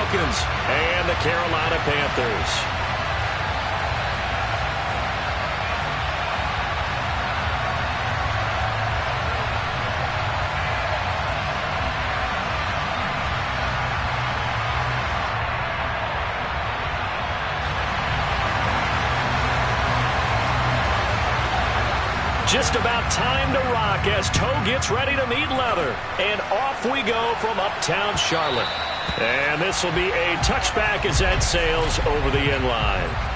Falcons and the Carolina Panthers. Just about time to rock as toe gets ready to meet leather. And off we go from uptown Charlotte. And this will be a touchback as that sails over the end line.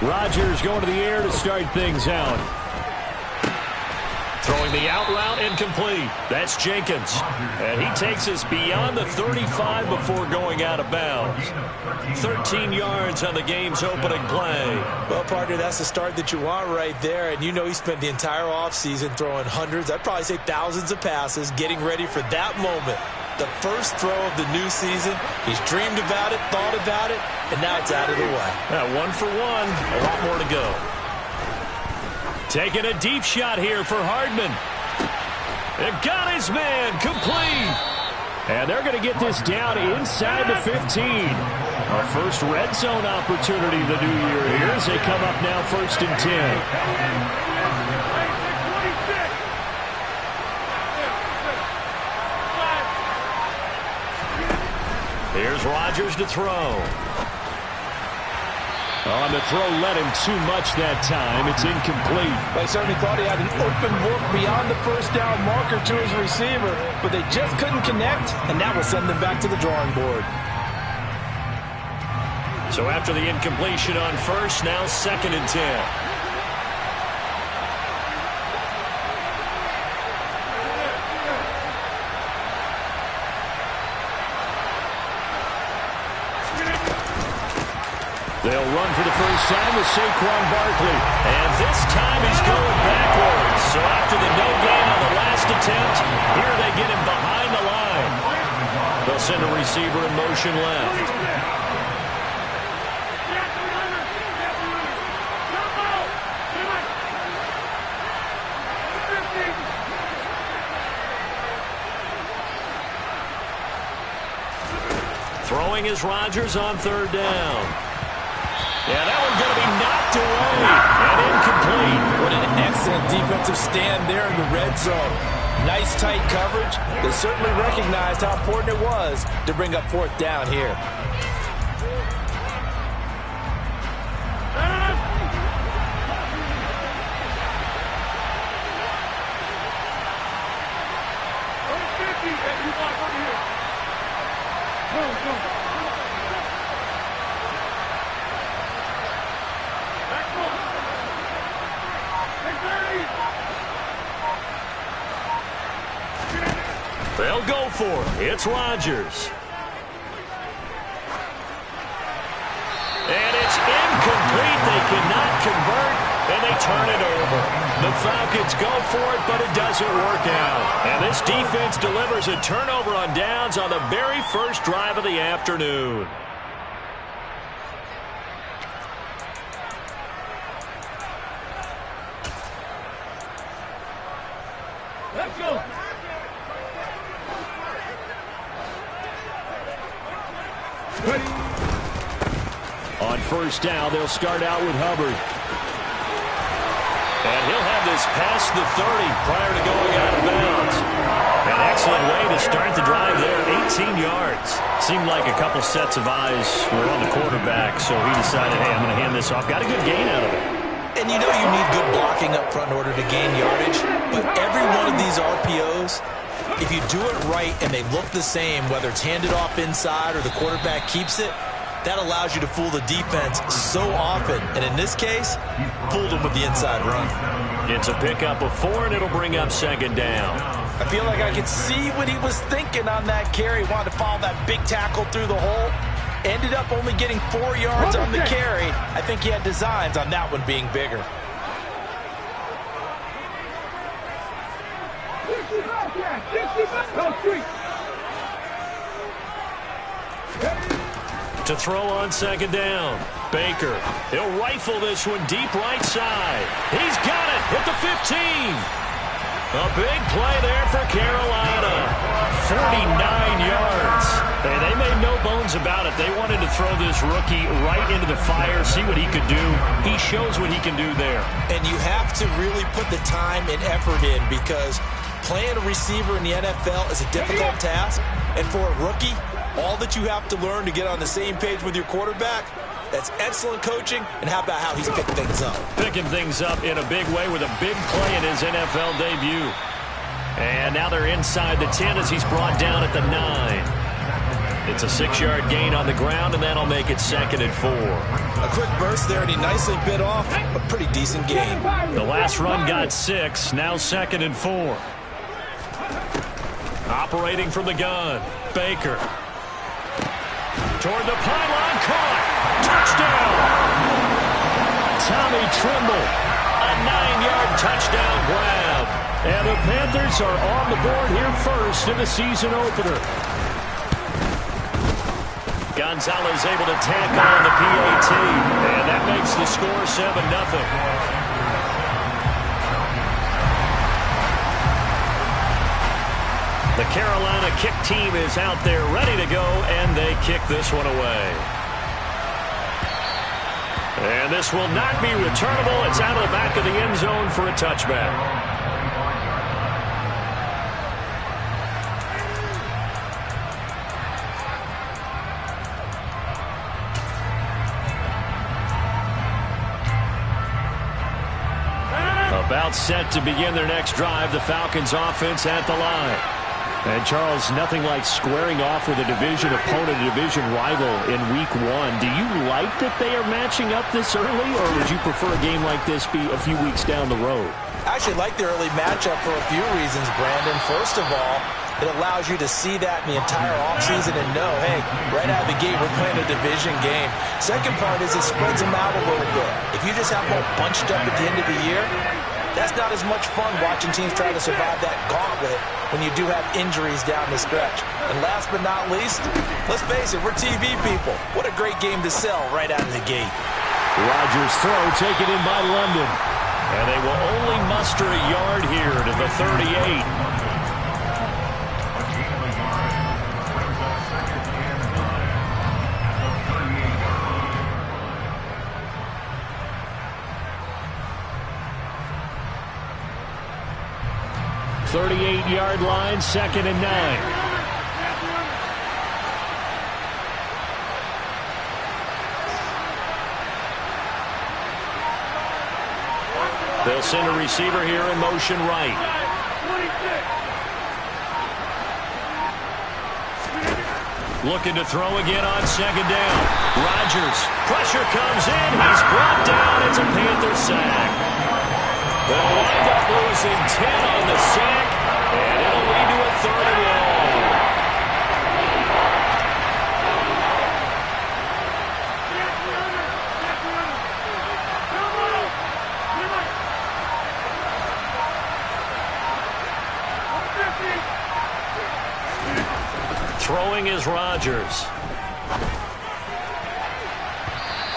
Rodgers going to the air to start things out. Throwing the out route incomplete. That's Jenkins. And he takes us beyond the 35 before going out of bounds. 13 yards on the game's opening play. Well, partner, that's the start that you want right there. And you know he spent the entire offseason throwing hundreds, I'd probably say thousands of passes, getting ready for that moment. The first throw of the new season. He's dreamed about it, thought about it, and now it's out of the way. Now, 1 for 1, a lot more to go. Taking a deep shot here for Hardman. It got his man complete. And they're going to get this down inside the 15. Our first red zone opportunity of the new year here as they come up now 1st and 10. Here's Rodgers to throw. On the throw led him too much that time. It's incomplete. They certainly thought he had an open look beyond the first down marker to his receiver, but they just couldn't connect, and that will send them back to the drawing board. So after the incompletion on first, now 2nd and 10. They'll run for the first time with Saquon Barkley. And this time he's going backwards. So after the no gain on the last attempt, here they get him behind the line. They'll send a receiver in motion left. Throwing is Rodgers on 3rd down. Yeah, that one's going to be knocked away and incomplete. What an excellent defensive stand there in the red zone. Nice tight coverage. They certainly recognized how important it was to bring up 4th down here. They'll go for it. It's Rodgers. And it's incomplete. They cannot convert, and they turn it over. The Falcons go for it, but it doesn't work out. And this defense delivers a turnover on downs on the very first drive of the afternoon. Let's go. On 1st down, they'll start out with Hubbard. And he'll have this past the 30 prior to going out of bounds. An excellent way to start the drive there, 18 yards. Seemed like a couple sets of eyes were on the quarterback, so he decided, hey, I'm going to hand this off. Got a good gain out of it. And you know you need good blocking up front in order to gain yardage, but every one of these RPOs, if you do it right and they look the same, whether it's handed off inside or the quarterback keeps it, That allows you to fool the defense so often. And in this case, fooled them with the inside run. It's a pickup of 4, and it'll bring up second down. I feel like I could see what he was thinking on that carry. Wanted to follow that big tackle through the hole. Ended up only getting 4 yards on the carry. I think he had designs on that one being bigger. To throw on second down, Baker. He'll rifle this one deep right side. He's got it at the 15. A big play there for Carolina. 49 yards. And they made no bones about it. They wanted to throw this rookie right into the fire, see what he could do. He shows what he can do there. And you have to really put the time and effort in, because playing a receiver in the NFL is a difficult task. And for a rookie, all that you have to learn to get on the same page with your quarterback, that's excellent coaching. And how about how he's picked things up? Picking things up in a big way with a big play in his NFL debut. And now they're inside the 10 as he's brought down at the 9. It's a 6-yard gain on the ground, and that'll make it 2nd and 4. A quick burst there, and he nicely bit off a pretty decent gain. The last run got 6, now 2nd and 4. Operating from the gun, Baker. Toward the pylon, caught. Touchdown. Tommy Tremble, a 9-yard touchdown grab. And the Panthers are on the board here first in the season opener. Gonzalez able to tack on the PAT, and that makes the score 7-0. The Carolina kick team is out there ready to go, and they kick this one away. And this will not be returnable. It's out of the back of the end zone for a touchback. About set to begin their next drive, the Falcons offense at the line. And Charles, nothing like squaring off with a division opponent, a division rival in week 1. Do you like that they are matching up this early, or would you prefer a game like this be a few weeks down the road? I actually like the early matchup for a few reasons, Brandon. First of all, it allows you to see that in the entire offseason and know, hey, right out of the gate, we're playing a division game. Second part is it spreads them out a little bit. If you just have them all bunched up at the end of the year, that's not as much fun watching teams try to survive that gauntlet when you do have injuries down the stretch. And last but not least, let's face it, we're TV people. What a great game to sell right out of the gate. Rodgers' throw taken in by London. And they will only muster a yard here to the 38. 38-yard line, 2nd and 9. They'll send a receiver here in motion right. Looking to throw again on 2nd down. Rodgers, pressure comes in. He's brought down. It's a Panther sack. They'll wind up losing 10 on the sack, and it'll lead to a 3rd and long. Throwing is Rodgers.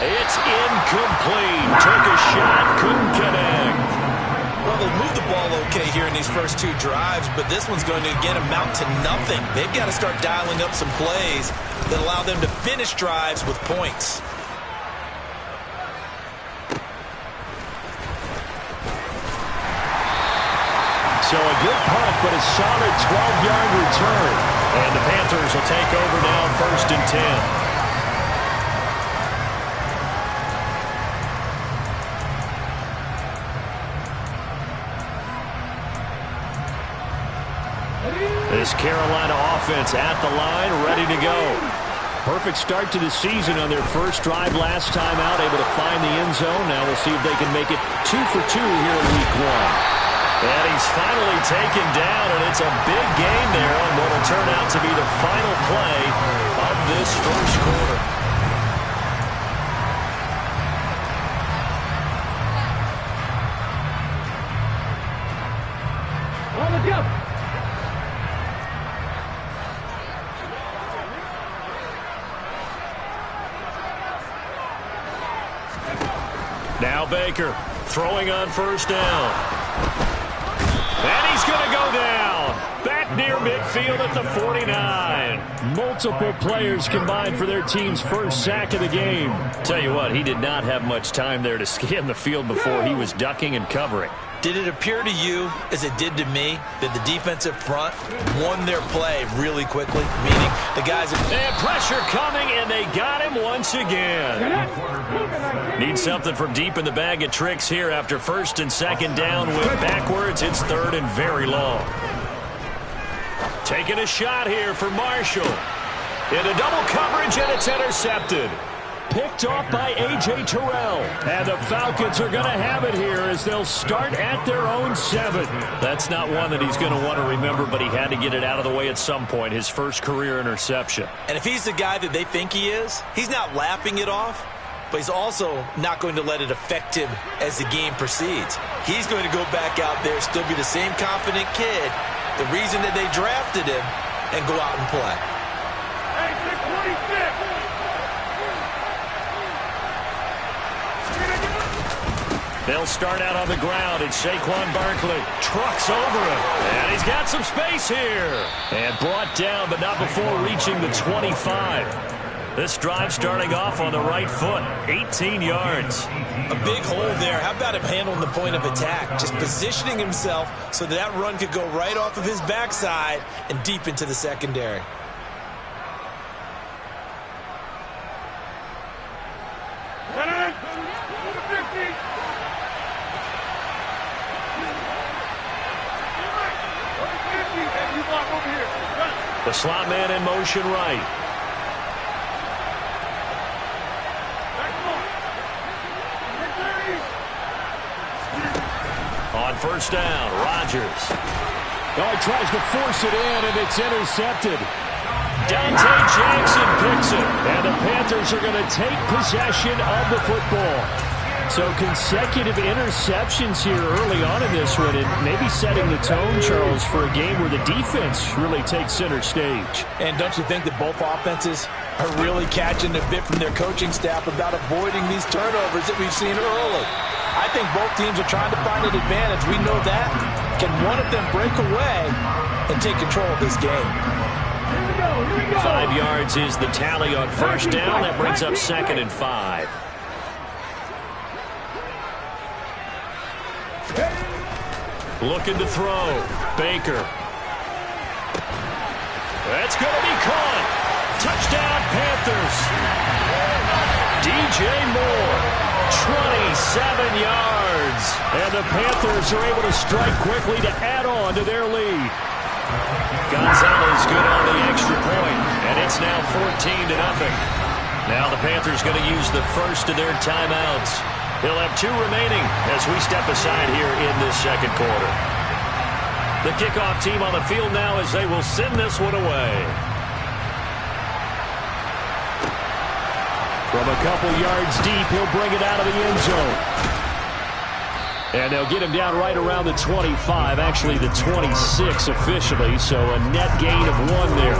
It's incomplete. Took a shot, couldn't connect. Well, they moved the ball okay here in these first 2 drives, but this one's going to, again, amount to nothing. They've got to start dialing up some plays that allow them to finish drives with points. So a good punt, but a solid 12-yard return. And the Panthers will take over now, 1st and 10. This Carolina offense at the line, ready to go. Perfect start to the season on their first drive last time out, able to find the end zone. Now we'll see if they can make it 2 for 2 here in week 1. And he's finally taken down, and it's a big gain there on what will turn out to be the final play of this first quarter. On the jump. Now Baker throwing on first down. And he's going to go down. Back near midfield at the 49. Multiple players combined for their team's first sack of the game. Tell you what, he did not have much time there to scan the field before he was ducking and covering. Did it appear to you, as it did to me, that the defensive front won their play really quickly? Meaning the guys... They had pressure coming, and they got him once again. Need something from deep in the bag of tricks here after first and second down. Went backwards. It's third and very long. Taking a shot here for Marshall. Into double coverage, and it's intercepted. Picked off by A.J. Terrell. And the Falcons are going to have it here as they'll start at their own 7. That's not one that he's going to want to remember, but he had to get it out of the way at some point. His first career interception. And if he's the guy that they think he is, he's not laughing it off, but he's also not going to let it affect him as the game proceeds. He's going to go back out there, still be the same confident kid, the reason that they drafted him, and go out and play. Hey, 626. They'll start out on the ground, and Saquon Barkley trucks over him. And he's got some space here. And brought down, but not before reaching the 25. This drive starting off on the right foot, 18 yards. A big hole there. How about him handling the point of attack? Just positioning himself so that run could go right off of his backside and deep into the secondary. The slot man in motion right. On first down, Rodgers. Oh, he tries to force it in, and it's intercepted. Dante Jackson picks it, and the Panthers are going to take possession of the football. So consecutive interceptions here early on in this one, and maybe setting the tone, Charles, for a game where the defense really takes center stage. And don't you think that both offenses are really catching the bit from their coaching staff about avoiding these turnovers that we've seen early? I think both teams are trying to find an advantage. We know that. Can one of them break away and take control of this game? 5 yards is the tally on first down. That brings up 2nd and 5. Looking to throw. Baker. That's going to be caught. Touchdown, Panthers. DJ Moore, 27 yards. And the Panthers are able to strike quickly to add on to their lead. Gonzalez good on the extra point, and it's now 14-0. Now the Panthers going to use the first of their timeouts. He'll have 2 remaining as we step aside here in this second quarter. The kickoff team on the field now as they will send this one away. From a couple yards deep, he'll bring it out of the end zone. And they'll get him down right around the 25, actually the 26 officially, so a net gain of 1 there.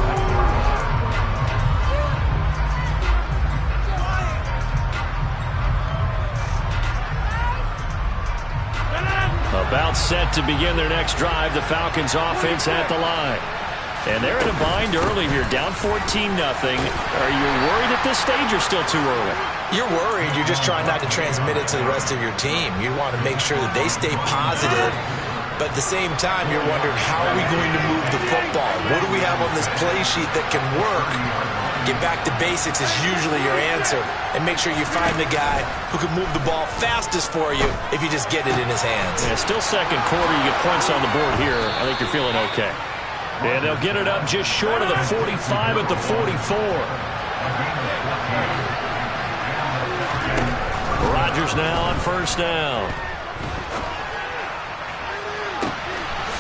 About set to begin their next drive. The Falcons offense at the line. And they're in a bind early here, down 14-0. Are you worried at this stage or still too early? You're worried. You're just trying not to transmit it to the rest of your team. You want to make sure that they stay positive. But at the same time, you're wondering, how are we going to move the football? What do we have on this play sheet that can work? Get back to basics is usually your answer. And make sure you find the guy who can move the ball fastest for you if you just get it in his hands. Yeah, still second quarter. You get points on the board here. I think you're feeling okay. And they'll get it up just short of the 45 at the 44. Rodgers now on first down.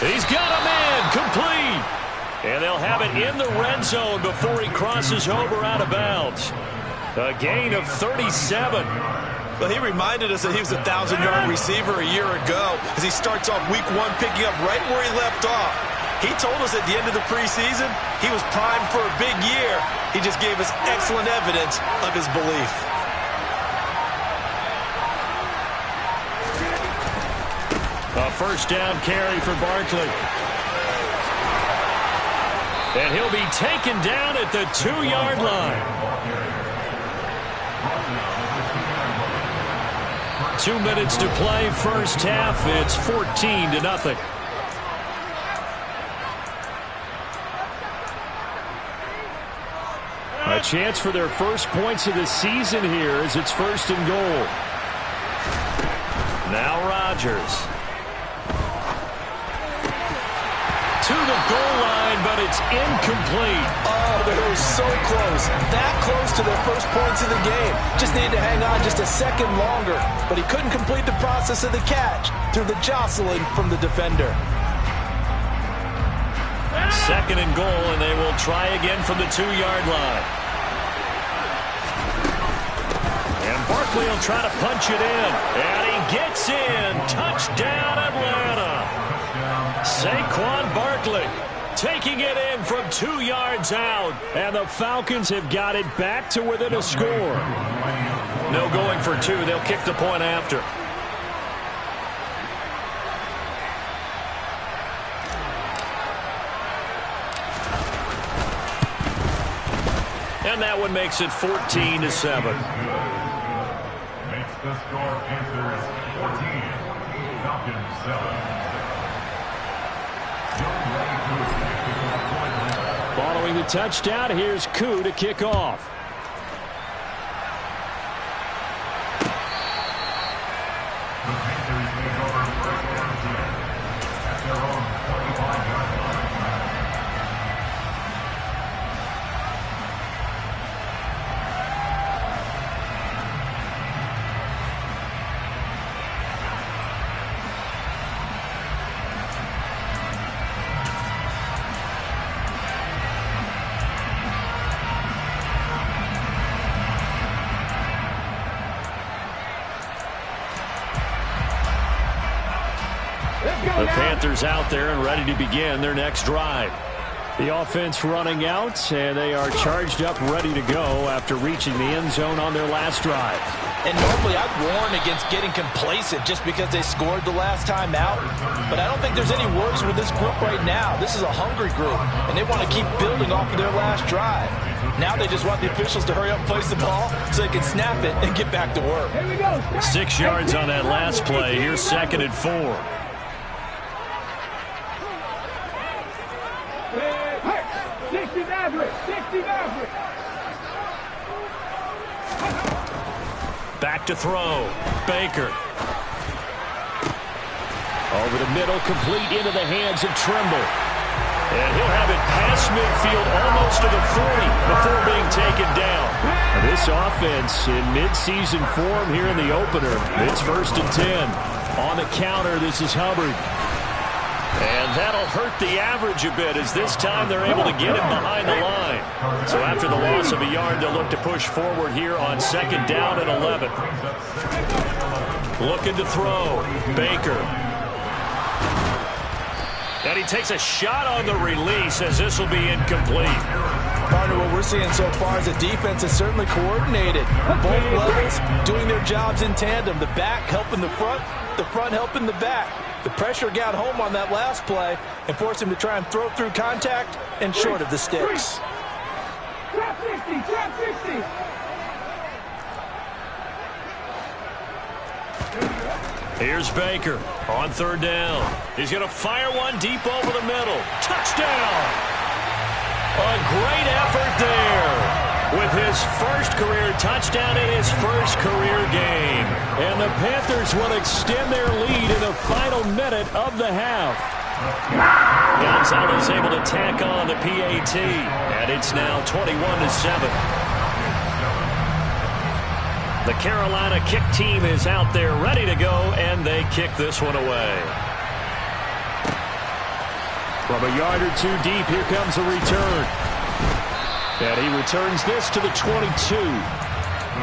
He's got a man complete. And they'll have it in the red zone before he crosses over out of bounds. A gain of 37. Well, he reminded us that he was a 1,000-yard receiver a year ago as he starts off week 1 picking up right where he left off. He told us at the end of the preseason he was primed for a big year. He just gave us excellent evidence of his belief. A first down carry for Barkley. And he'll be taken down at the 2-yard line. 2 minutes to play, first half. It's 14-0. A chance for their first points of the season here as it's first and goal. Now Rodgers. To the goal line, but it's incomplete. Oh, they were so close. That close to their first points of the game. Just needed to hang on just a second longer. But he couldn't complete the process of the catch through the jostling from the defender. Second and goal, and they will try again from the 2-yard line. And Barkley will try to punch it in. And he gets in. Touchdown, Atlanta. Saquon Barkley taking it in from 2 yards out. And the Falcons have got it back to within a score. No going for 2. They'll kick the point after. And that one makes it 14-7. Makes the score Panthers 14, Falcons 7. Following the touchdown, here's Koo to kick off. The Panthers take over first down 10 at their own 25-yard line. The Panthers out there and ready to begin their next drive. The offense running out, and they are charged up, ready to go after reaching the end zone on their last drive. And normally I'd warn against getting complacent just because they scored the last time out. But I don't think there's any worries with this group right now. This is a hungry group, and they want to keep building off of their last drive. Now they just want the officials to hurry up and place the ball so they can snap it and get back to work. 6 yards on that last play. Here's 2nd and 4. Back to throw. Baker. Over the middle, complete into the hands of Trimble. And he'll have it past midfield almost to the 40 before being taken down. Now this offense in midseason form here in the opener. It's 1st and 10. On the counter, this is Hubbard. And that'll hurt the average a bit as this time they're able to get him behind the line. So after the loss of a yard, they'll look to push forward here on 2nd down and 11. Looking to throw. Baker. And he takes a shot on the release as this will be incomplete. Partner, what we're seeing so far is the defense is certainly coordinated. Both levels doing their jobs in tandem. The back helping the front helping the back. The pressure got home on that last play and forced him to try and throw through contact and short of the sticks. Trap 60, trap 60. Here's Baker on 3rd down. He's going to fire one deep over the middle. Touchdown! A great effort there with his first career touchdown in his first career game. And the Panthers will extend their lead in the final minute of the half. Gonzalez able to tack on the PAT, and it's now 21-7. The Carolina kick team is out there ready to go, and they kick this one away. From a yard or two deep, here comes a return. And he returns this to the 22. The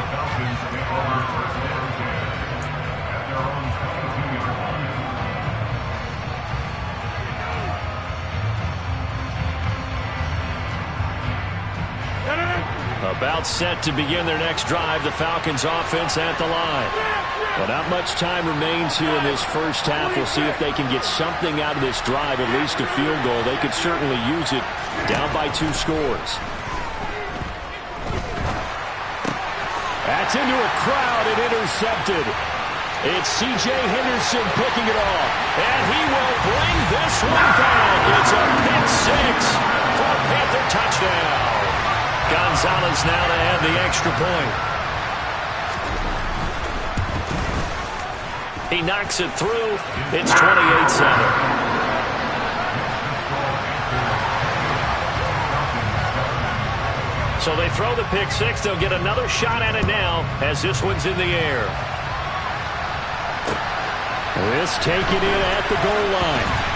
Falcons take over first down at their own 22-yard line. About set to begin their next drive, the Falcons offense at the line. Well, not much time remains here in this first half. We'll see if they can get something out of this drive, at least a field goal. They could certainly use it, down by 2 scores. That's into a crowd and intercepted. It's C.J. Henderson picking it off, and he will bring this one back. It's a pick 6 for a Panther touchdown. Gonzalez now to add the extra point. He knocks it through. It's 28-7. So they throw the pick 6. They'll get another shot at it now as this one's in the air. This taken in at the goal line.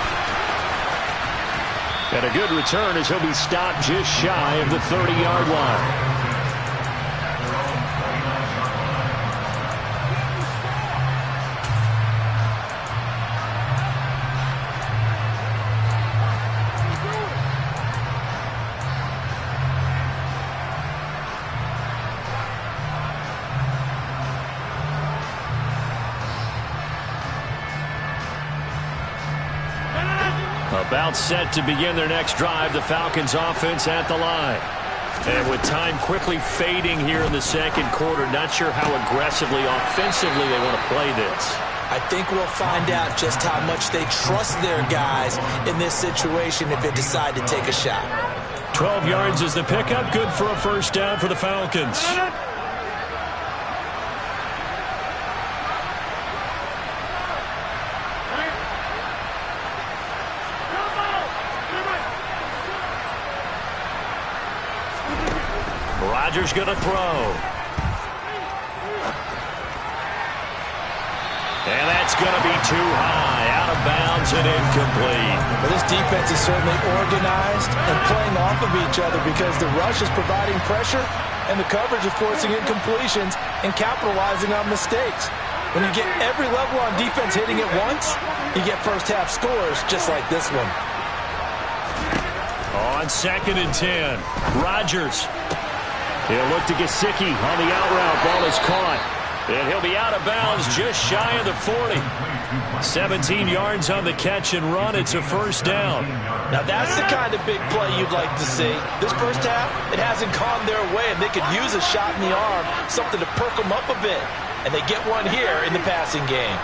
And a good return as he'll be stopped just shy of the 30-yard line. About set to begin their next drive, the Falcons offense at the line. And with time quickly fading here in the second quarter, not sure how aggressively, offensively they want to play this. I think we'll find out just how much they trust their guys in this situation if they decide to take a shot. 12 yards is the pickup, good for a first down for the Falcons. Rodgers going to throw. And that's going to be too high, out of bounds and incomplete. Well, this defense is certainly organized and playing off of each other because the rush is providing pressure and the coverage is forcing incompletions and capitalizing on mistakes. When you get every level on defense hitting it once, you get first half scores just like this one. On 2nd and 10, Rodgers. He'll look to Gesicki on the out route. Ball is caught. And he'll be out of bounds just shy of the 40. 17 yards on the catch and run. It's a first down. Now that's the kind of big play you'd like to see. This first half, it hasn't gone their way, and they could use a shot in the arm, something to perk them up a bit. And they get one here in the passing game.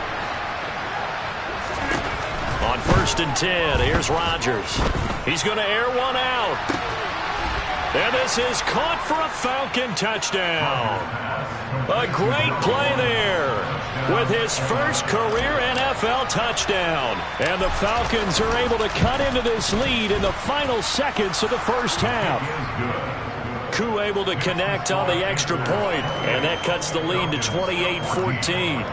On 1st and 10, here's Rodgers. He's going to air one out. And this is caught for a Falcon touchdown. A great play there with his first career NFL touchdown. And the Falcons are able to cut into this lead in the final seconds of the first half. Koo able to connect on the extra point, and that cuts the lead to 28-14.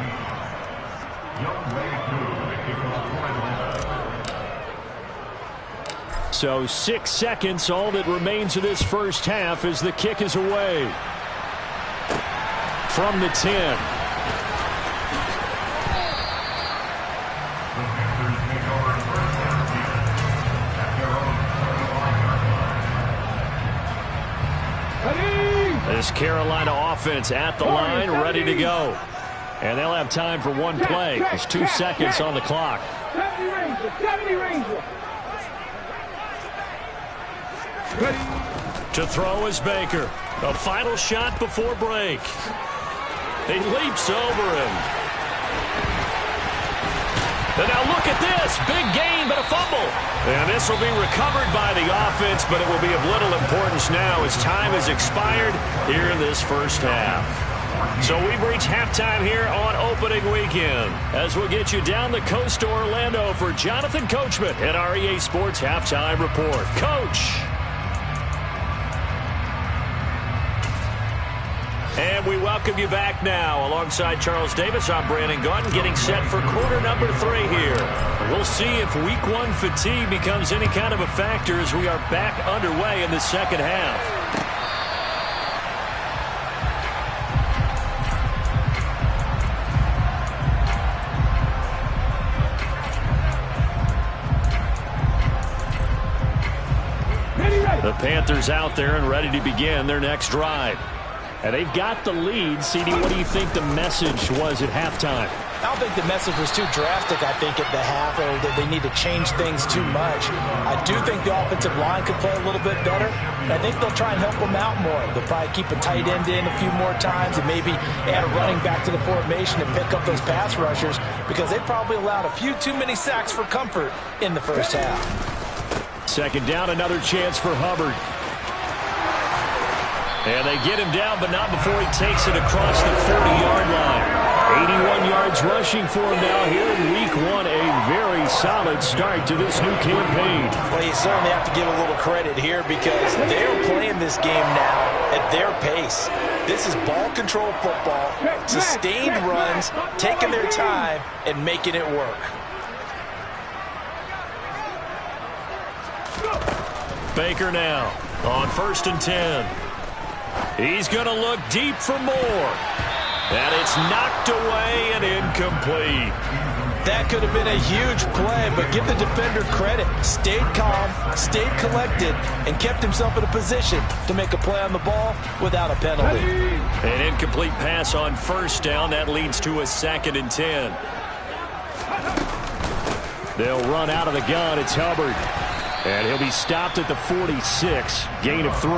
So 6 seconds, all that remains of this first half as the kick is away. From the 10. This Carolina offense at the line, ready to go. And they'll have time for one play. There's 2 seconds on the clock. 70 Ranger. To throw is Baker. A final shot before break. He leaps over him. And now look at this. Big gain, but a fumble. And this will be recovered by the offense, but it will be of little importance now as time has expired here in this first half. So we've reached halftime here on opening weekend as we'll get you down the coast to Orlando for Jonathan Coachman at our EA Sports Halftime Report. Coach. And we welcome you back now. Alongside Charles Davis, I'm Brandon Gaudin, getting set for quarter number 3 here. We'll see if week 1 fatigue becomes any kind of a factor as we are back underway in the second half. The Panthers out there and ready to begin their next drive. And they've got the lead. CD, what do you think the message was at halftime? I don't think the message was too drastic, I think, at the half, or that they need to change things too much. I do think the offensive line could play a little bit better. I think they'll try and help them out more. They'll probably keep a tight end in a few more times and maybe add a running back to the formation and pick up those pass rushers because they probably allowed a few too many sacks for comfort in the first half. Second down, another chance for Hubbard. And they get him down, but not before he takes it across the 40-yard line. 81 yards rushing for him now here in week 1. A very solid start to this new campaign. Well, you certainly have to give a little credit here because they're playing this game now at their pace. This is ball control football, sustained runs, taking their time, and making it work. Baker now on 1st and 10. He's going to look deep for more. And it's knocked away and incomplete. That could have been a huge play, but give the defender credit. Stayed calm, stayed collected, and kept himself in a position to make a play on the ball without a penalty. An incomplete pass on 1st down. That leads to a 2nd and 10. They'll run out of the gun. It's Hubbard. And he'll be stopped at the 46. Gain of 3.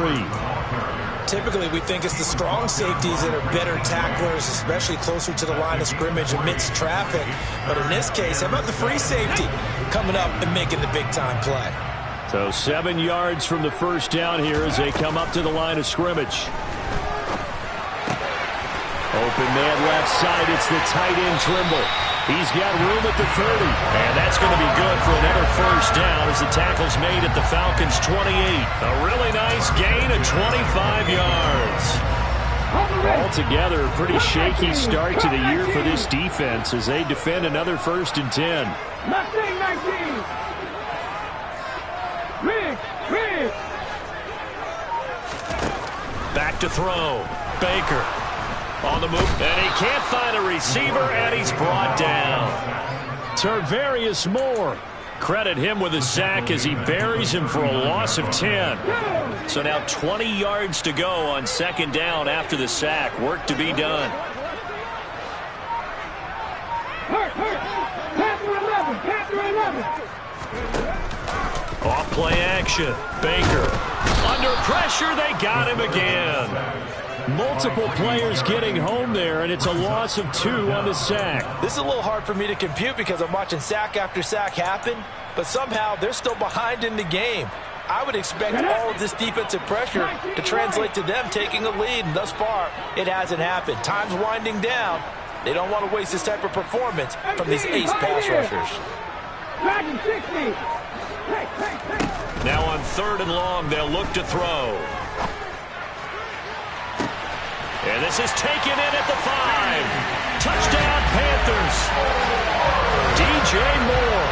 Typically, we think it's the strong safeties that are better tacklers, especially closer to the line of scrimmage amidst traffic. But in this case, how about the free safety coming up and making the big-time play? So 7 yards from the 1st down here as they come up to the line of scrimmage. Open man left side. It's the tight end Trimble. He's got room at the 30. And that's going to be good for another 1st down as the tackle's made at the Falcons' 28. A really nice gain of 25 yards. Altogether, a pretty shaky start to the year for this defense as they defend another 1st and 10. 19. Rig. Back to throw. Baker. On the move, and he can't find a receiver, and he's brought down. Tarvarius Moore. Credit him with a sack as he buries him for a loss of 10. So now 20 yards to go on 2nd down after the sack. Work to be done. Off play action. Baker. Under pressure, they got him again. Multiple players getting home there, and it's a loss of 2 on the sack. This is a little hard for me to compute because I'm watching sack after sack happen, but somehow they're still behind in the game. I would expect all of this defensive pressure to translate to them taking a lead, and thus far, it hasn't happened. Time's winding down. They don't want to waste this type of performance from these ace pass rushers. Now on 3rd and long, they'll look to throw. And this is taken in at the 5. Touchdown, Panthers. DJ Moore.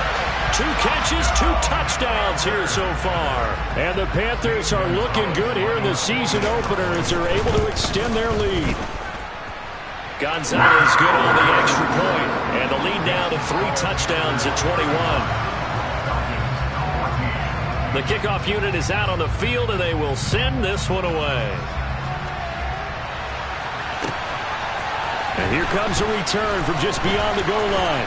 2 catches, 2 touchdowns here so far. And the Panthers are looking good here in the season opener as they're able to extend their lead. Gonzalez good on the extra point. And the lead now to 3 touchdowns at 21. The kickoff unit is out on the field, and they will send this one away. And here comes a return from just beyond the goal line.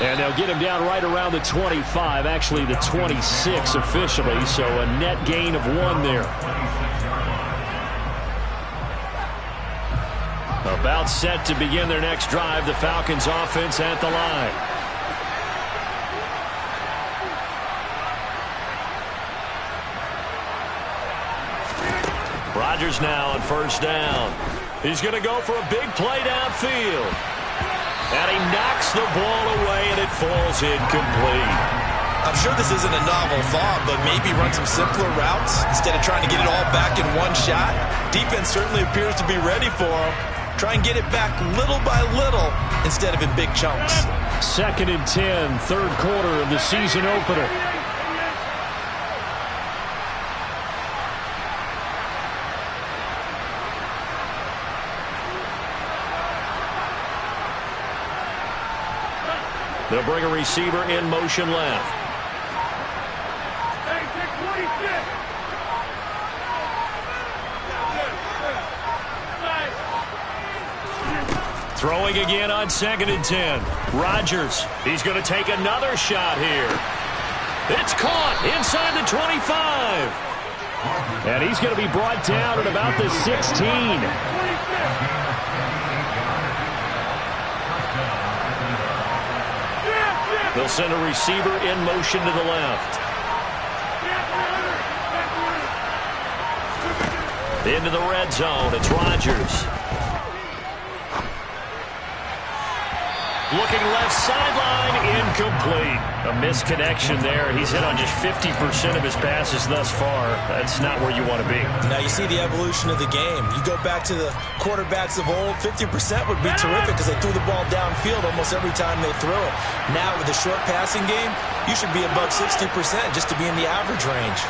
And they'll get him down right around the 25, actually the 26 officially, so a net gain of 1 there. About set to begin their next drive, the Falcons offense at the line. Rodgers now on 1st down. He's going to go for a big play downfield. And he knocks the ball away, and it falls incomplete. I'm sure this isn't a novel thought, but maybe run some simpler routes instead of trying to get it all back in one shot. Defense certainly appears to be ready for him. Try and get it back little by little instead of in big chunks. 2nd and 10, third quarter of the season opener. They'll bring a receiver in motion left. Throwing again on 2nd and 10. Rodgers, he's going to take another shot here. It's caught inside the 25. And he's going to be brought down at about the 16. They'll send a receiver in motion to the left. Into the red zone, it's Rodgers. Looking left sideline, incomplete. A misconnection there. He's hit on just 50% of his passes thus far. That's not where you want to be. Now you see the evolution of the game. You go back to the quarterbacks of old, 50% would be terrific because they threw the ball downfield almost every time they threw it. Now with the short passing game, you should be above 60% just to be in the average range.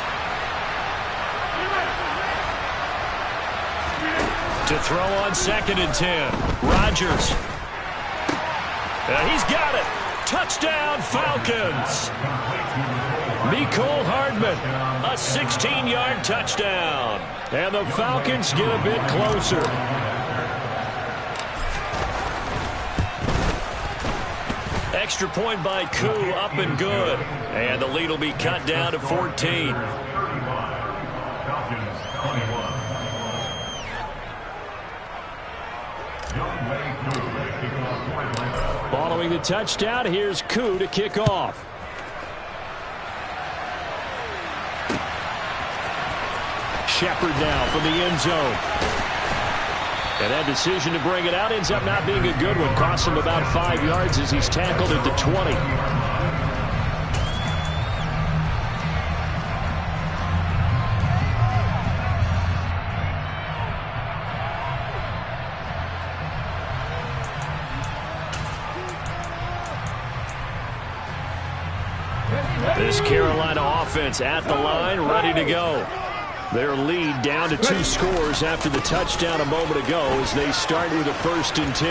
To throw on 2nd and 10. Rodgers. He's got it. Touchdown, Falcons. Mecole Hardman, a 16-yard touchdown. And the Falcons get a bit closer. Extra point by Koo, up and good. And the lead will be cut down to 14. Following the touchdown, here's Koo to kick off. Shepard now from the end zone. And that decision to bring it out ends up not being a good one. Costs him about 5 yards as he's tackled at the 20. This Carolina offense at the line, ready to go. Their lead down to 2 scores after the touchdown a moment ago as they start with a 1st and 10.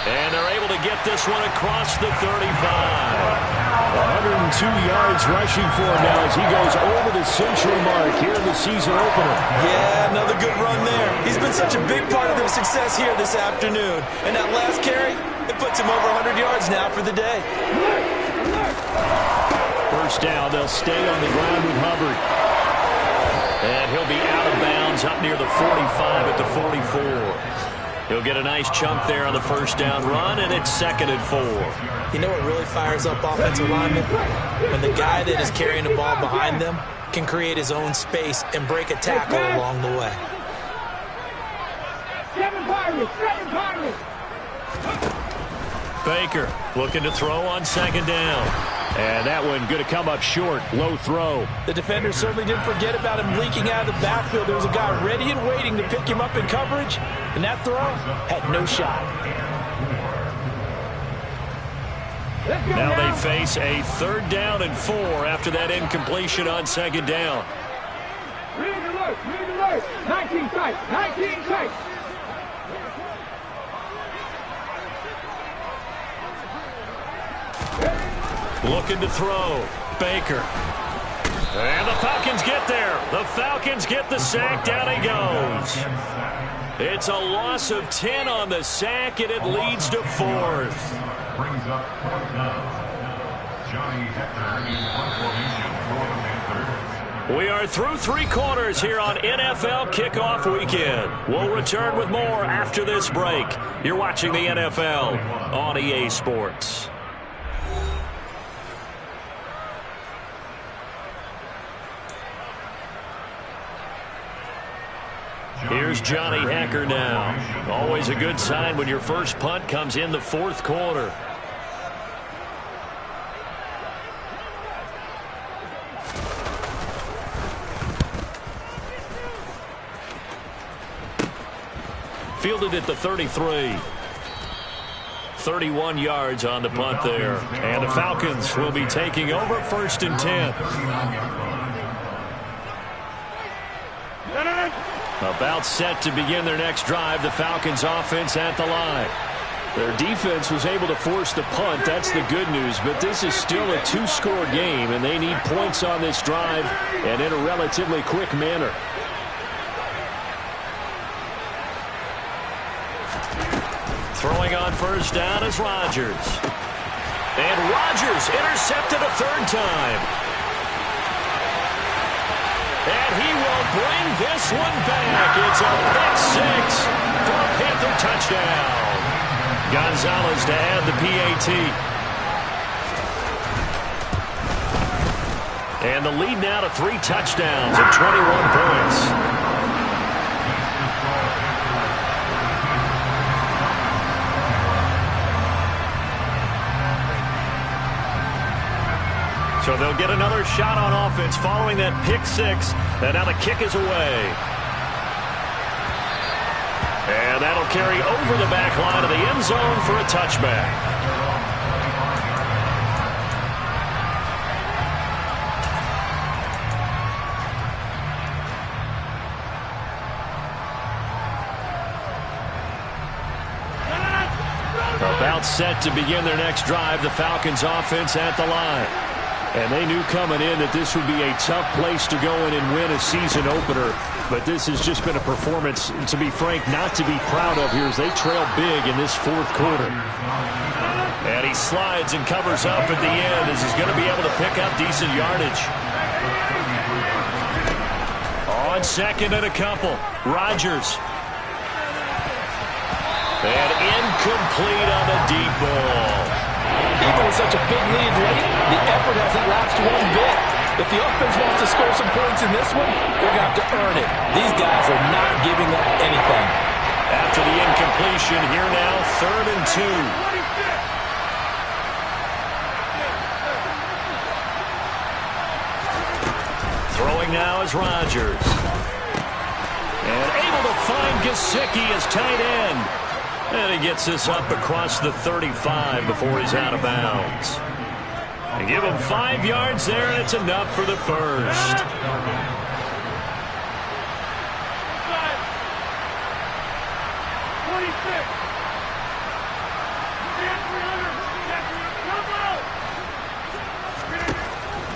And they're able to get this one across the 35. 102 yards rushing for him now as he goes over the century mark here in the season opener. Yeah, another good run there. He's been such a big part of their success here this afternoon. And that last carry, it puts him over 100 yards now for the day. First down, they'll stay on the ground with Hubbard. And he'll be out of bounds up near the 45 at the 44. He'll get a nice chunk there on the first down run, and it's 2nd and 4. You know what really fires up offensive linemen? When the guy that is carrying the ball behind them can create his own space and break a tackle along the way. 7 Pirates! 7 Pirates! Baker looking to throw on 2nd down. And that one going to come up short. Low throw. The defender certainly didn't forget about him leaking out of the backfield. There was a guy ready and waiting to pick him up in coverage. And that throw had no shot. Now they face a 3rd down and 4 after that incompletion on 2nd down. Read alert! Read alert! 19 tight! 19 tight! Looking to throw. Baker. And the Falcons get there. The Falcons get the sack. Down he goes. It's a loss of 10 on the sack, and it leads to 4th. Brings up 4th down. Johnny Hector in formation for the Panthers. We are through 3 quarters here on NFL Kickoff Weekend. We'll return with more after this break. You're watching the NFL on EA Sports. Here's Johnny Hecker now. Always a good sign when your first punt comes in the 4th quarter. Fielded at the 33. 31 yards on the punt there. And the Falcons will be taking over 1st and 10. About set to begin their next drive. The Falcons offense at the line. Their defense was able to force the punt. That's the good news. But this is still a 2-score game, and they need points on this drive and in a relatively quick manner. Throwing on 1st down is Rodgers. And Rodgers intercepted a 3rd time. And he will bring this one back. It's a pick 6 for a Panther touchdown. Gonzalez to add the PAT. And the lead now to 3 touchdowns and 21 points. So they'll get another shot on offense following that pick 6. And now the kick is away. And that'll carry over the back line of the end zone for a touchback. About set to begin their next drive. The Falcons offense at the line. And they knew coming in that this would be a tough place to go in and win a season opener. But this has just been a performance, to be frank, not to be proud of here as they trail big in this 4th quarter. And he slides and covers up at the end as he's going to be able to pick up decent yardage. On 2nd and a couple, Rodgers. And incomplete on the deep ball. Even with such a big lead late, the effort hasn't lapsed one bit. If the offense wants to score some points in this one, they're going to have to earn it. These guys are not giving up anything. After the incompletion, here now, 3rd and 2. Throwing now is Rodgers. And able to find Gesicki as tight end. And he gets this up across the 35 before he's out of bounds. And give him 5 yards there, and it's enough for the 1st.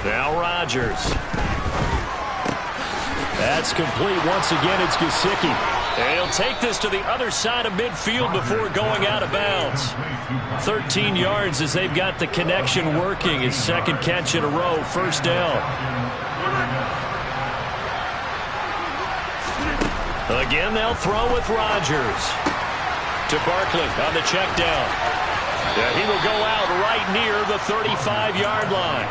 Now Rodgers. That's complete. Once again, it's Gesicki. And he'll take this to the other side of midfield before going out of bounds. 13 yards as they've got the connection working. His 2nd catch in a row, 1st down. Again, they'll throw with Rodgers. To Barkley on the check down. Yeah, he will go out right near the 35-yard line.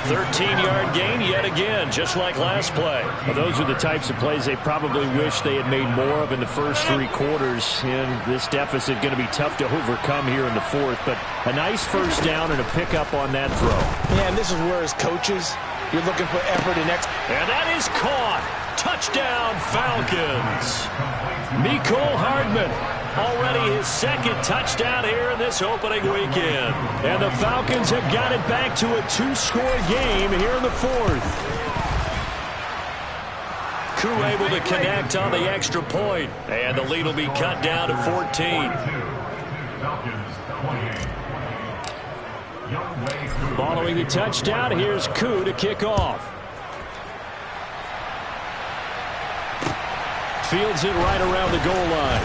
13-yard gain yet again, just like last play. Well, those are the types of plays they probably wish they had made more of in the first 3 quarters. And this deficit going to be tough to overcome here in the 4th. But a nice 1st down and a pickup on that throw. Yeah, and this is where as coaches, you're looking for effort and And that is caught. Touchdown, Falcons. Mecole Hardman. Already his 2nd touchdown here in this opening weekend. And the Falcons have got it back to a 2-score game here in the 4th. Koo able to connect on the extra point. And the lead will be cut down to 14. Following the touchdown, here's Koo to kick off. Fields it right around the goal line.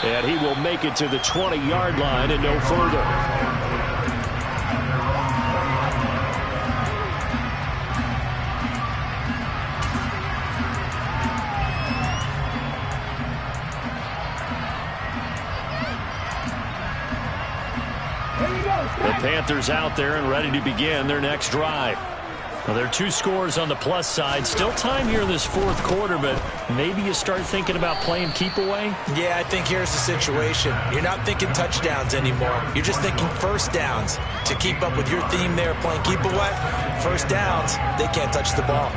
And he will make it to the 20-yard line and no further. The Panthers out there and ready to begin their next drive. Well, there are 2 scores on the plus side. Still time here in this fourth quarter, but maybe you start thinking about playing keep away? Yeah, I think here's the situation. You're not thinking touchdowns anymore. You're just thinking first downs. To keep up with your theme there, playing keep away, first downs, they can't touch the ball.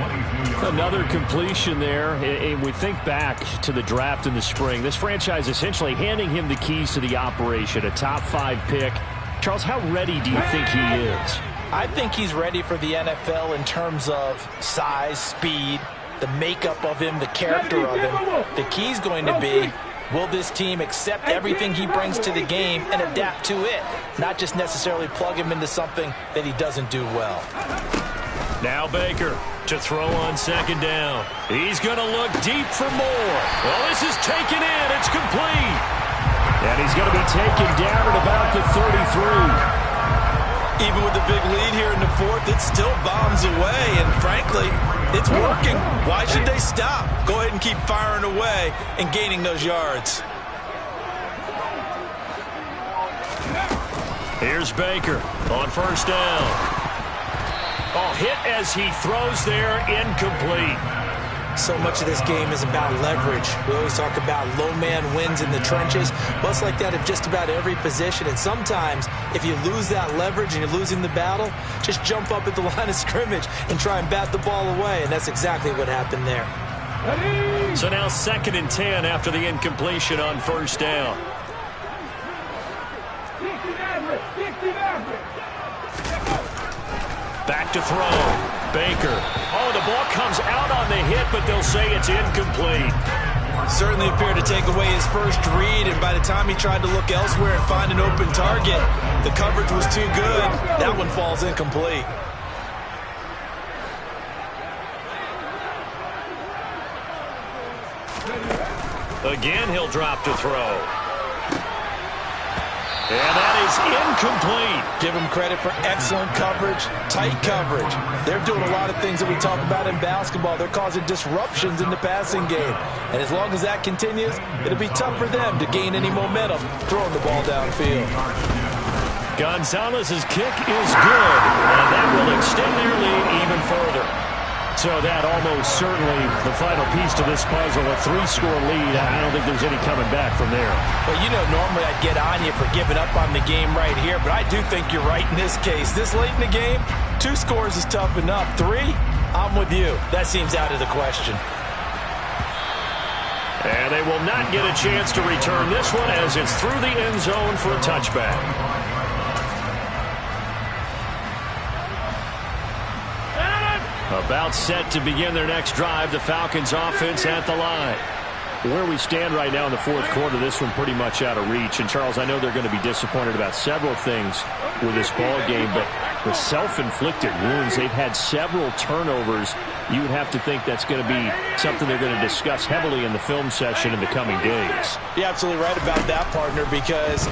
Another completion there. And we think back to the draft in the spring. This franchise essentially handing him the keys to the operation, a top 5 pick. Charles, how ready do you think he is? I think he's ready for the NFL in terms of size, speed, the makeup of him, the character of him. The key's going to be, will this team accept everything he brings to the game and adapt to it, not just necessarily plug him into something that he doesn't do well. Now Baker to throw on second down. He's going to look deep for more. Well, this is taken in. It's complete. And he's going to be taken down at about the 33. Even with the big lead here in the fourth, it still bombs away, and frankly, it's working. Why should they stop? Go ahead and keep firing away and gaining those yards. Here's Baker on first down. Oh, hit as he throws there, incomplete. So much of this game is about leverage. We always talk about low man wins in the trenches. Well, it's like that at just about every position. And sometimes, if you lose that leverage and you're losing the battle, just jump up at the line of scrimmage and try and bat the ball away. And that's exactly what happened there. So now 2nd and 10 after the incompletion on first down. Back to throw. Baker. Oh, the ball comes out on the hit, but they'll say it's incomplete. Certainly appeared to take away his first read, and by the time he tried to look elsewhere and find an open target, the coverage was too good. That one falls incomplete. Again, he'll drop to throw. And that is incomplete. Give them credit for excellent coverage, tight coverage. They're doing a lot of things that we talk about in basketball. They're causing disruptions in the passing game. And as long as that continues, it'll be tough for them to gain any momentum throwing the ball downfield. Gonzalez's kick is good, and that will extend their lead even further. So that almost certainly the final piece to this puzzle, a 3-score lead. I don't think there's any coming back from there. Well, you know, normally I'd get on you for giving up on the game right here, but I do think you're right in this case. This late in the game, 2 scores is tough enough. 3, I'm with you. That seems out of the question. And they will not get a chance to return this one as it's through the end zone for a touchback. About set to begin their next drive, the Falcons offense at the line. Where we stand right now in the fourth quarter, this one pretty much out of reach. And, Charles, I know they're going to be disappointed about several things with this ball game, but the self-inflicted wounds, they've had several turnovers. You would have to think that's going to be something they're going to discuss heavily in the film session in the coming days. You're absolutely right about that, partner, because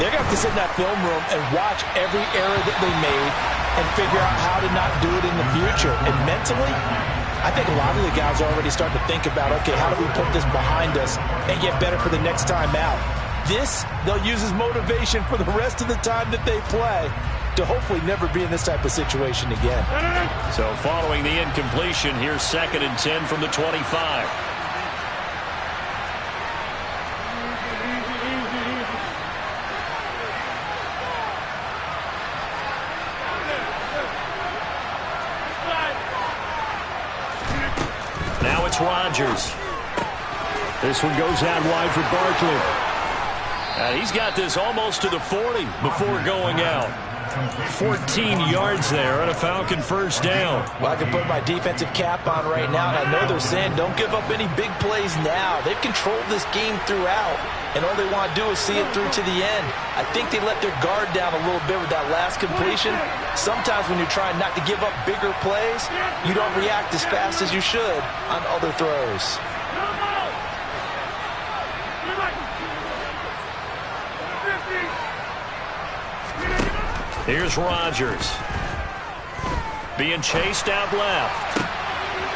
they're going to have to sit in that film room and watch every error that they made and figure out how to not do it in the future. And mentally, I think a lot of the guys are already starting to think about, okay, how do we put this behind us and get better for the next time out? This, they'll use as motivation for the rest of the time that they play to hopefully never be in this type of situation again. So following the incompletion, here's 2nd and 10 from the 25. Now it's Rodgers. This one goes out wide for Barkley. And he's got this almost to the 40 before going out. 14 yards there on a Falcon first down. Well, I can put my defensive cap on right now, and I know they're saying don't give up any big plays now. They've controlled this game throughout, and all they want to do is see it through to the end. I think they let their guard down a little bit with that last completion. Sometimes when you're trying not to give up bigger plays, you don't react as fast as you should on other throws. Here's Rodgers. Being chased out left.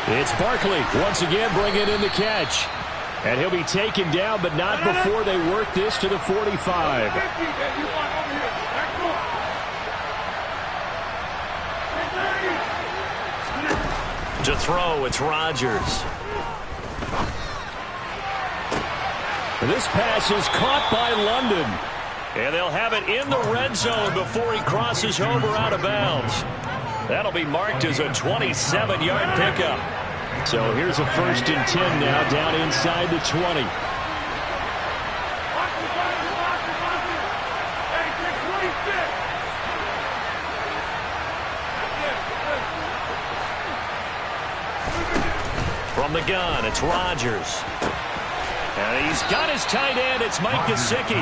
It's Barkley once again bringing in the catch. And he'll be taken down, but not before they work this to the 45. To throw, it's Rodgers. This pass is caught by London. And they'll have it in the red zone before he crosses over out of bounds. That'll be marked as a 27-yard pickup. So here's a 1st and 10 now down inside the 20. From the gun, it's Rodgers. And he's got his tight end. It's Mike Gesicki.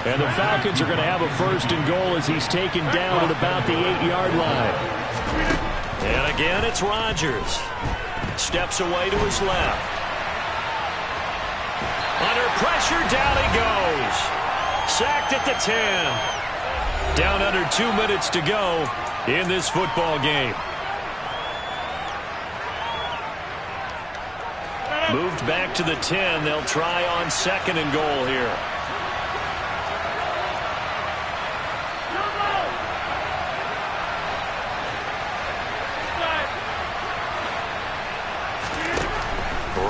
And the Falcons are going to have a 1st and goal as he's taken down at about the 8-yard line. And again, it's Rodgers. Steps away to his left. Under pressure, down he goes. Sacked at the 10. Down under 2 minutes to go in this football game. Moved back to the 10. They'll try on 2nd and goal here.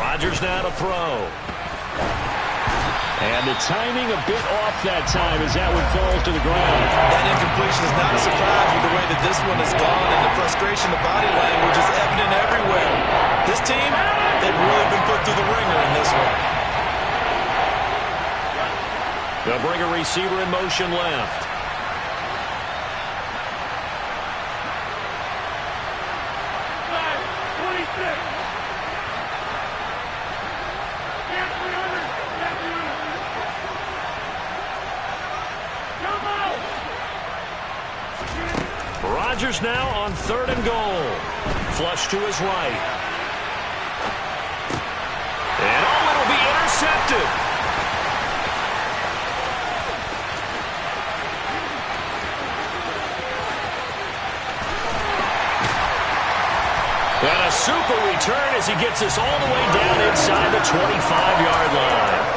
Rodgers now to throw. And the timing a bit off that time as that one falls to the ground. That incompletion is not a surprise with the way that this one has gone, and the frustration, the body language is evident everywhere. This team, they've really been put through the ringer in this one. They'll bring a receiver in motion left. Rodgers now on 3rd and goal. Flush to his right. And it'll be intercepted. And a super return as he gets us all the way down inside the 25-yard line.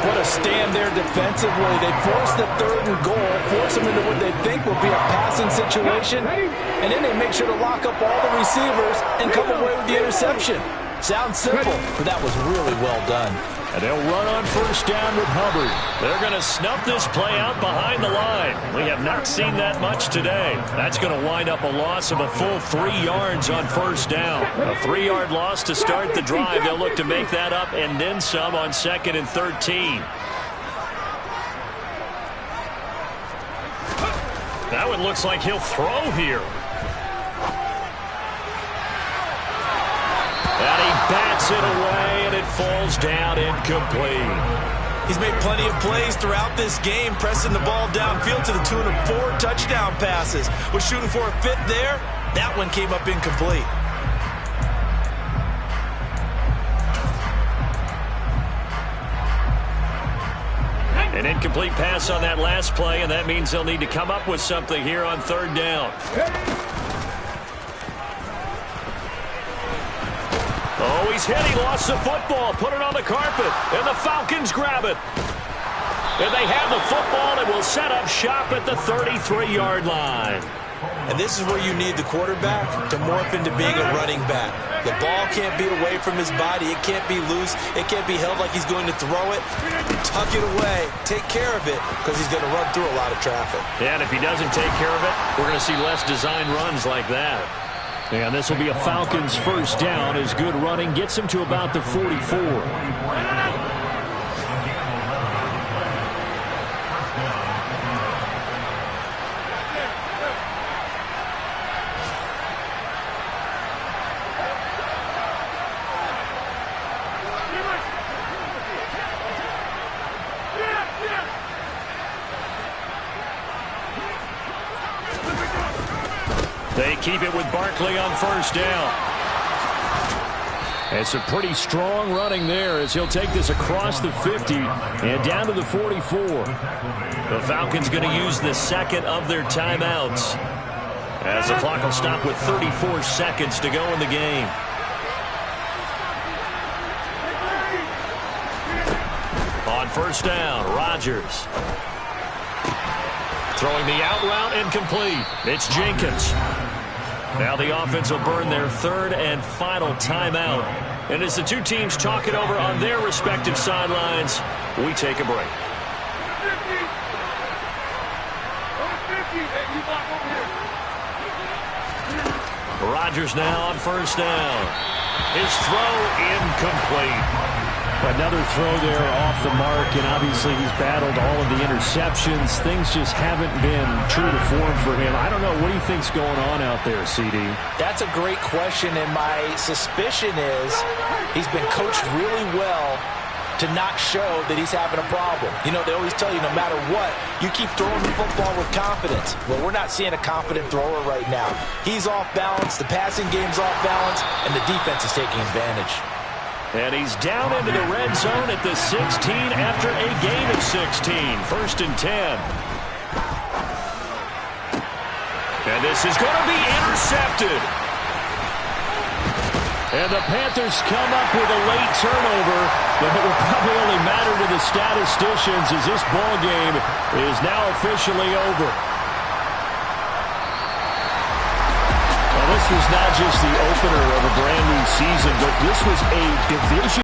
What a stand there defensively. They force the 3rd and goal, force them into what they think will be a passing situation, and then they make sure to lock up all the receivers and come away with the interception. Sounds simple, but that was really well done. And they'll run on 1st down with Hubbard. They're going to snuff this play out behind the line. We have not seen that much today. That's going to wind up a loss of a full 3 yards on 1st down. A 3-yard loss to start the drive. They'll look to make that up and then some on 2nd and 13. That one looks like he'll throw here. And he bats it away, and it falls down incomplete. He's made plenty of plays throughout this game, pressing the ball downfield to the tune of 4 touchdown passes. Was shooting for a 5th there. That one came up incomplete. An incomplete pass on that last play, and that means they'll need to come up with something here on 3rd down. Oh, he's hit. He lost the football. Put it on the carpet. And the Falcons grab it. And they have the football and will set up shop at the 33-yard line. And this is where you need the quarterback to morph into being a running back. The ball can't be away from his body. It can't be loose. It can't be held like he's going to throw it. Tuck it away. Take care of it because he's going to run through a lot of traffic. Yeah, and if he doesn't take care of it, we're going to see less design runs like that. And this will be a Falcons 1st down as good running gets him to about the 44. They keep it with Barkley on 1st down. It's a pretty strong running there as he'll take this across the 50 and down to the 44. The Falcons going to use the 2nd of their timeouts as the clock will stop with 34 seconds to go in the game. On 1st down, Rodgers. Throwing the out route incomplete. It's Jenkins. Now the offense will burn their third and final timeout. And as the two teams talk it over on their respective sidelines, we take a break. Rodgers now on first down. His throw incomplete. Another throw there off the mark, and obviously he's battled all of the interceptions. Things just haven't been true to form for him. I don't know. What do you think's going on out there, CD? That's a great question, and my suspicion is he's been coached really well to not show that he's having a problem. You know, they always tell you no matter what, you keep throwing the football with confidence. Well, we're not seeing a confident thrower right now. He's off balance, the passing game's off balance, and the defense is taking advantage. And he's down into the red zone at the 16 after a gain of 16. First and 10. And this is going to be intercepted. And the Panthers come up with a late turnover, but it will probably only matter to the statisticians as this ball game is now officially over. This was not just the opener of a brand new season, but this was a division